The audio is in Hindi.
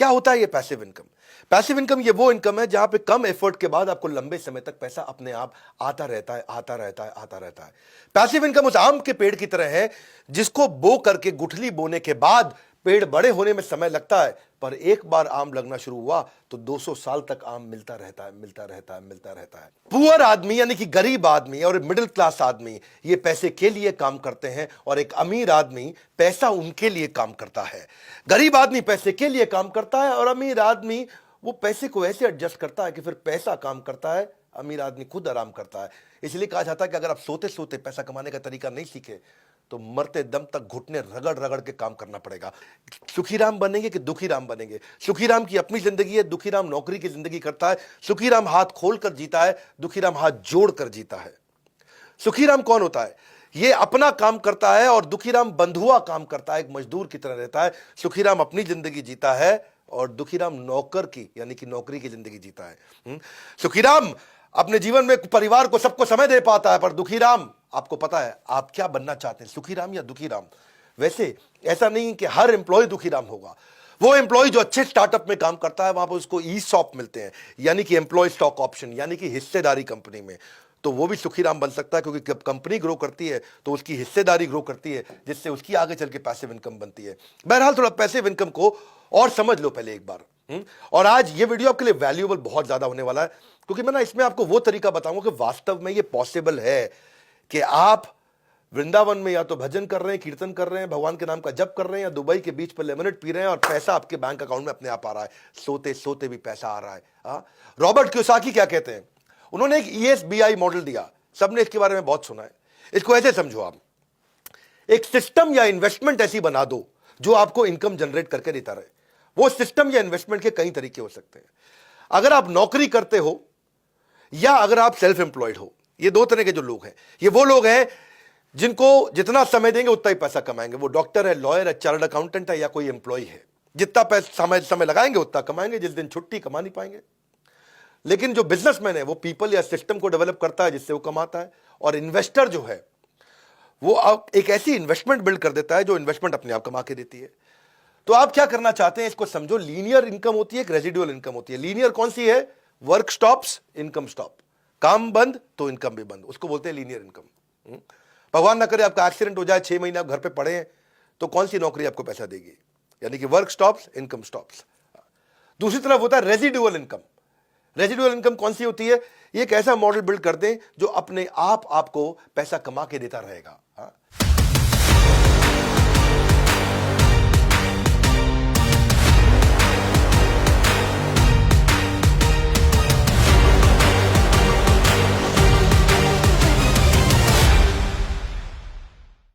क्या होता है ये पैसिव इनकम? पैसिव इनकम ये वो इनकम है जहां पे कम एफर्ट के बाद आपको लंबे समय तक पैसा अपने आप आता रहता है, आता रहता है, आता रहता है। पैसिव इनकम उस आम के पेड़ की तरह है जिसको बो करके गुठली बोने के बाद पेड़ बड़े होने में समय लगता है, पर एक बार आम लगना शुरू हुआ तो 200 साल तक आम मिलता रहता है, मिलता रहता है, मिलता रहता है। पुअर आदमी यानी कि गरीब आदमी और मिडिल क्लास आदमी ये पैसे के लिए काम करते हैं और एक अमीर आदमी पैसा उनके लिए काम करता है। गरीब आदमी पैसे के लिए काम करता है और अमीर आदमी वो पैसे को ऐसे एडजस्ट करता है कि फिर पैसा काम करता है, अमीर आदमी खुद आराम करता है। इसलिए कहा जाता है कि अगर आप सोते सोते पैसा कमाने का तरीका नहीं सीखे तो मरते दम तक घुटने रगड़ रगड़ के काम करना पड़ेगा। सुखीराम बनेंगे कि दुखीराम बनेंगे? सुखीराम की अपनी जिंदगी है, दुखीराम नौकरी की जिंदगी करता है। सुखीराम हाथ खोलकर जीता है, दुखीराम हाथ जोड़कर जीता है। सुखीराम कौन होता है? ये अपना काम करता है और दुखीराम बंधुआ काम करता है, एक मजदूर की तरह रहता है। सुखीराम अपनी जिंदगी जीता है और दुखीराम नौकर की यानी कि नौकरी की जिंदगी जीता है। सुखीराम अपने जीवन में परिवार को सबको समय दे पाता है, पर दुखीराम आपको पता है आप क्या बनना चाहते हैं, सुखीराम या दुखीराम? वैसे ऐसा नहीं कि हर एम्प्लॉय दुखीराम होगा। वो एम्प्लॉय जो अच्छे स्टार्टअप में काम करता है वहां पर उसको ईसॉप मिलते हैं, यानी कि एम्प्लॉय स्टॉक ऑप्शन, यानी कि हिस्सेदारी कंपनी में, तो वो भी सुखीराम बन सकता है, क्योंकि जब कंपनी ग्रो करती है तो उसकी हिस्सेदारी ग्रो करती है, जिससे उसकी आगे चल के पैसिव इनकम बनती है। बहरहाल थोड़ा पैसिव इनकम को और समझ लो पहले एक बार। और आज ये वीडियो आपके लिए वैल्यूएबल बहुत ज्यादा होने वाला है, क्योंकि मैं ना इसमें आपको वो तरीका बताऊंगा कि वास्तव में ये पॉसिबल है कि आप वृंदावन में या तो भजन कर रहे हैं, कीर्तन कर रहे हैं, भगवान के नाम का जप कर रहे हैं, या दुबई के बीच पर लेमनेड पी रहे हैं और पैसा आपके बैंक अकाउंट में अपने आप आ रहा है, सोते सोते भी पैसा आ रहा है। रॉबर्ट कियोसाकी क्या कहते हैं? उन्होंने एक ESBI मॉडल दिया, सबने इसके बारे में बहुत सुना है। इसको ऐसे समझो, आप एक सिस्टम या इन्वेस्टमेंट ऐसी बना दो जो आपको इनकम जनरेट करके देता रहे। वो सिस्टम या इन्वेस्टमेंट के कई तरीके हो सकते हैं। अगर आप नौकरी करते हो या अगर आप सेल्फ एम्प्लॉयड हो, ये दो तरह के जो लोग हैं, ये वो लोग हैं जिनको जितना समय देंगे उतना ही पैसा कमाएंगे। वो डॉक्टर है, लॉयर है, चार्टर्ड अकाउंटेंट है या कोई एम्प्लॉय है, जितना पैसा समय लगाएंगे उतना कमाएंगे, जिस दिन छुट्टी कमा नहीं पाएंगे। लेकिन जो बिजनेसमैन है वो पीपल या सिस्टम को डेवलप करता है जिससे वो कमाता है, और इन्वेस्टर जो है वो एक ऐसी इन्वेस्टमेंट बिल्ड कर देता है जो इन्वेस्टमेंट अपने आप कमा के देती है। तो आप क्या करना चाहते हैं इसको समझो। लीनियर इनकम होती है, एक रेजिडुअल इनकम होती है। लीनियर कौन सी है? Work stops, income stop. काम बंद तो इनकम भी बंद, उसको बोलते हैं लीनियर इनकम। भगवान ना करे आपका एक्सीडेंट हो जाए, 6 महीने आप घर पे पड़े हैं, तो कौन सी नौकरी आपको पैसा देगी? यानी कि वर्क स्टॉप्स, इनकम स्टॉप्स। दूसरी तरफ होता है रेजिडुअल इनकम। रेजिडुअल इनकम कौन सी होती है? ये एक ऐसा मॉडल बिल्ड कर दें जो अपने आप आपको पैसा कमा के देता रहेगा।